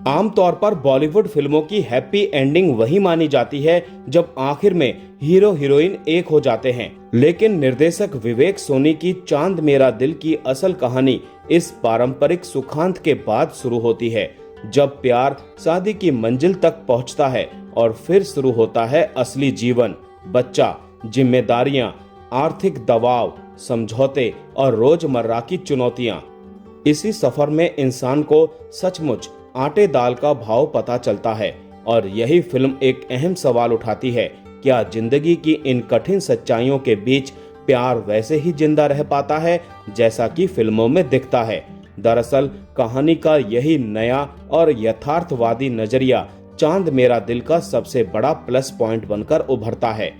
आमतौर पर बॉलीवुड फिल्मों की हैप्पी एंडिंग वही मानी जाती है जब आखिर में हीरो हीरोइन एक हो जाते हैं, लेकिन निर्देशक विवेक सोनी की चांद मेरा दिल की असल कहानी इस पारंपरिक सुखांत के बाद शुरू होती है, जब प्यार शादी की मंजिल तक पहुंचता है और फिर शुरू होता है असली जीवन, बच्चा, जिम्मेदारियां, आर्थिक दबाव, समझौते और रोजमर्रा की चुनौतियां। इसी सफर में इंसान को सचमुच आटे दाल का भाव पता चलता है और यही फिल्म एक अहम सवाल उठाती है, क्या जिंदगी की इन कठिन सच्चाइयों के बीच प्यार वैसे ही जिंदा रह पाता है जैसा कि फिल्मों में दिखता है। दरअसल कहानी का यही नया और यथार्थवादी नजरिया चांद मेरा दिल का सबसे बड़ा प्लस पॉइंट बनकर उभरता है।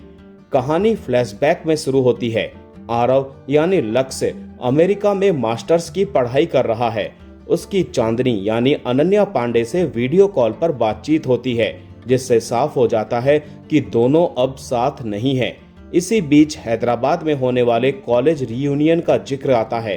कहानी फ्लैशबैक में शुरू होती है। आरव यानी लक्ष्य अमेरिका में मास्टर्स की पढ़ाई कर रहा है। उसकी चांदनी यानी अनन्या पांडे से वीडियो कॉल पर बातचीत होती है, जिससे साफ हो जाता है कि दोनों अब साथ नहीं हैं। इसी बीच हैदराबाद में होने वाले कॉलेज रियूनियन का जिक्र आता है।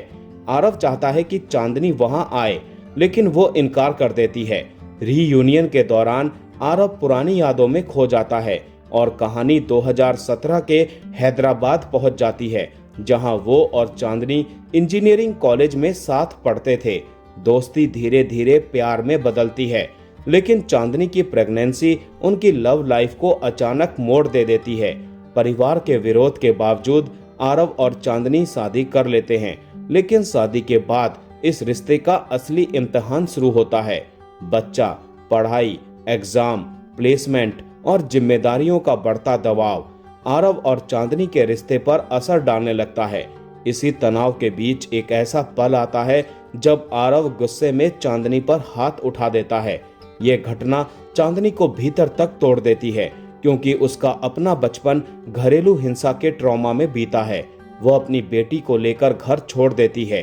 आरव चाहता है कि चांदनी वहां आए, लेकिन वो इनकार कर देती है। रियूनियन के दौरान आरव पुरानी यादों में खो जाता है और कहानी 2017 के हैदराबाद पहुंच जाती है, जहां वो और चांदनी इंजीनियरिंग कॉलेज में साथ पढ़ते थे। दोस्ती धीरे धीरे प्यार में बदलती है, लेकिन चांदनी की प्रेगनेंसी उनकी लव लाइफ को अचानक मोड़ दे देती है। परिवार के विरोध के बावजूद आरव और चांदनी शादी कर लेते हैं, लेकिन शादी के बाद इस रिश्ते का असली इम्तिहान शुरू होता है। बच्चा, पढ़ाई, एग्जाम, प्लेसमेंट और जिम्मेदारियों का बढ़ता दबाव आरव और चांदनी के रिश्ते पर असर डालने लगता है। इसी तनाव के बीच एक ऐसा पल आता है जब आरव गुस्से में चांदनी पर हाथ उठा देता है। ये घटना चांदनी को भीतर तक तोड़ देती है, क्योंकि उसका अपना बचपन घरेलू हिंसा के ट्रॉमा में बीता है। वो अपनी बेटी को लेकर घर छोड़ देती है।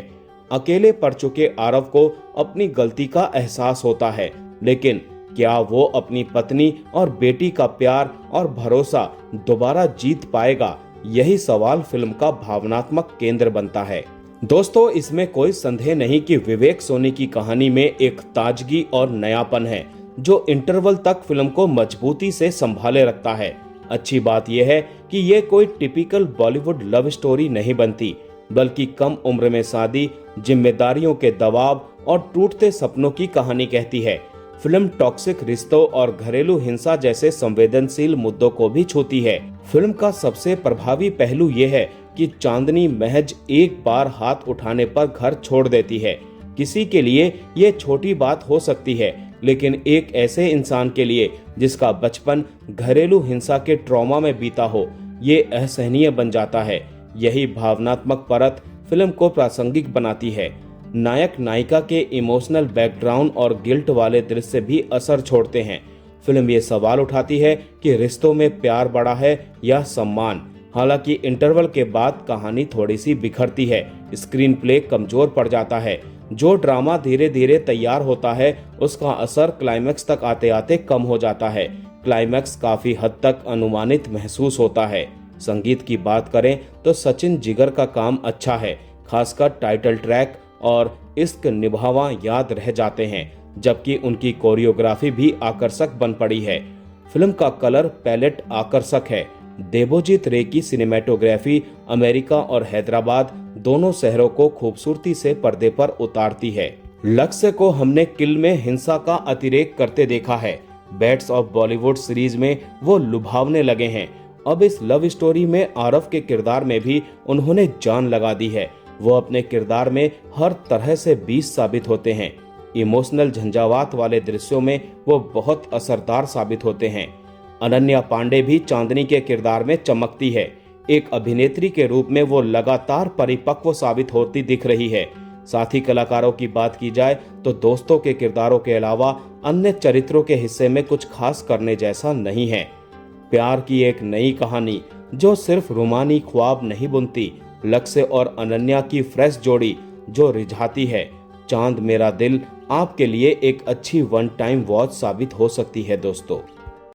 अकेले पड़ चुके आरव को अपनी गलती का एहसास होता है, लेकिन क्या वो अपनी पत्नी और बेटी का प्यार और भरोसा दोबारा जीत पाएगा? यही सवाल फिल्म का भावनात्मक केंद्र बनता है। दोस्तों, इसमें कोई संदेह नहीं कि विवेक सोनी की कहानी में एक ताजगी और नयापन है जो इंटरवल तक फिल्म को मजबूती से संभाले रखता है। अच्छी बात यह है कि ये कोई टिपिकल बॉलीवुड लव स्टोरी नहीं बनती, बल्कि कम उम्र में शादी, जिम्मेदारियों के दबाव और टूटते सपनों की कहानी कहती है। फिल्म टॉक्सिक रिश्तों और घरेलू हिंसा जैसे संवेदनशील मुद्दों को भी छूती है। फिल्म का सबसे प्रभावी पहलू यह है कि चांदनी महज एक बार हाथ उठाने पर घर छोड़ देती है। किसी के लिए ये छोटी बात हो सकती है, लेकिन एक ऐसे इंसान के लिए जिसका बचपन घरेलू हिंसा के ट्रॉमा में बीता हो, ये असहनीय बन जाता है। यही भावनात्मक परत फिल्म को प्रासंगिक बनाती है। नायक नायिका के इमोशनल बैकग्राउंड और गिल्ट वाले दृश्य भी असर छोड़ते हैं। फिल्म ये सवाल उठाती है कि रिश्तों में प्यार बड़ा है या सम्मान। हालांकि इंटरवल के बाद कहानी थोड़ी सी बिखरती है, स्क्रीन प्ले कमजोर पड़ जाता है। जो ड्रामा धीरे धीरे तैयार होता है, उसका असर क्लाइमैक्स तक आते आते कम हो जाता है। क्लाइमैक्स काफी हद तक अनुमानित महसूस होता है। संगीत की बात करें तो सचिन जिगर का काम अच्छा है, खासकर टाइटल ट्रैक और इश्क निभावा याद रह जाते हैं, जबकि उनकी कोरियोग्राफी भी आकर्षक बन पड़ी है। फिल्म का कलर पैलेट आकर्षक है। देबोजीत रे की सिनेमेटोग्राफी अमेरिका और हैदराबाद दोनों शहरों को खूबसूरती से पर्दे पर उतारती है। लक्ष्य को हमने किल में हिंसा का अतिरेक करते देखा है। बैट्स ऑफ बॉलीवुड सीरीज में वो लुभावने लगे हैं। अब इस लव स्टोरी में आरव के किरदार में भी उन्होंने जान लगा दी है। वो अपने किरदार में हर तरह से 20 साबित होते हैं। इमोशनल झंझावात वाले दृश्यों में वो बहुत असरदार साबित होते हैं। अनन्या पांडे भी चांदनी के किरदार में चमकती है। एक अभिनेत्री के रूप में वो लगातार परिपक्व साबित होती दिख रही है। साथी कलाकारों की बात की जाए तो दोस्तों के किरदारों के अलावा अन्य चरित्रों के हिस्से में कुछ खास करने जैसा नहीं है। प्यार की एक नई कहानी जो सिर्फ रोमानी ख्वाब नहीं बुनती, लक्ष्य और अनन्या की फ्रेश जोड़ी जो रिझाती है। चांद मेरा दिल आपके लिए एक अच्छी वन टाइम वॉच साबित हो सकती है दोस्तों।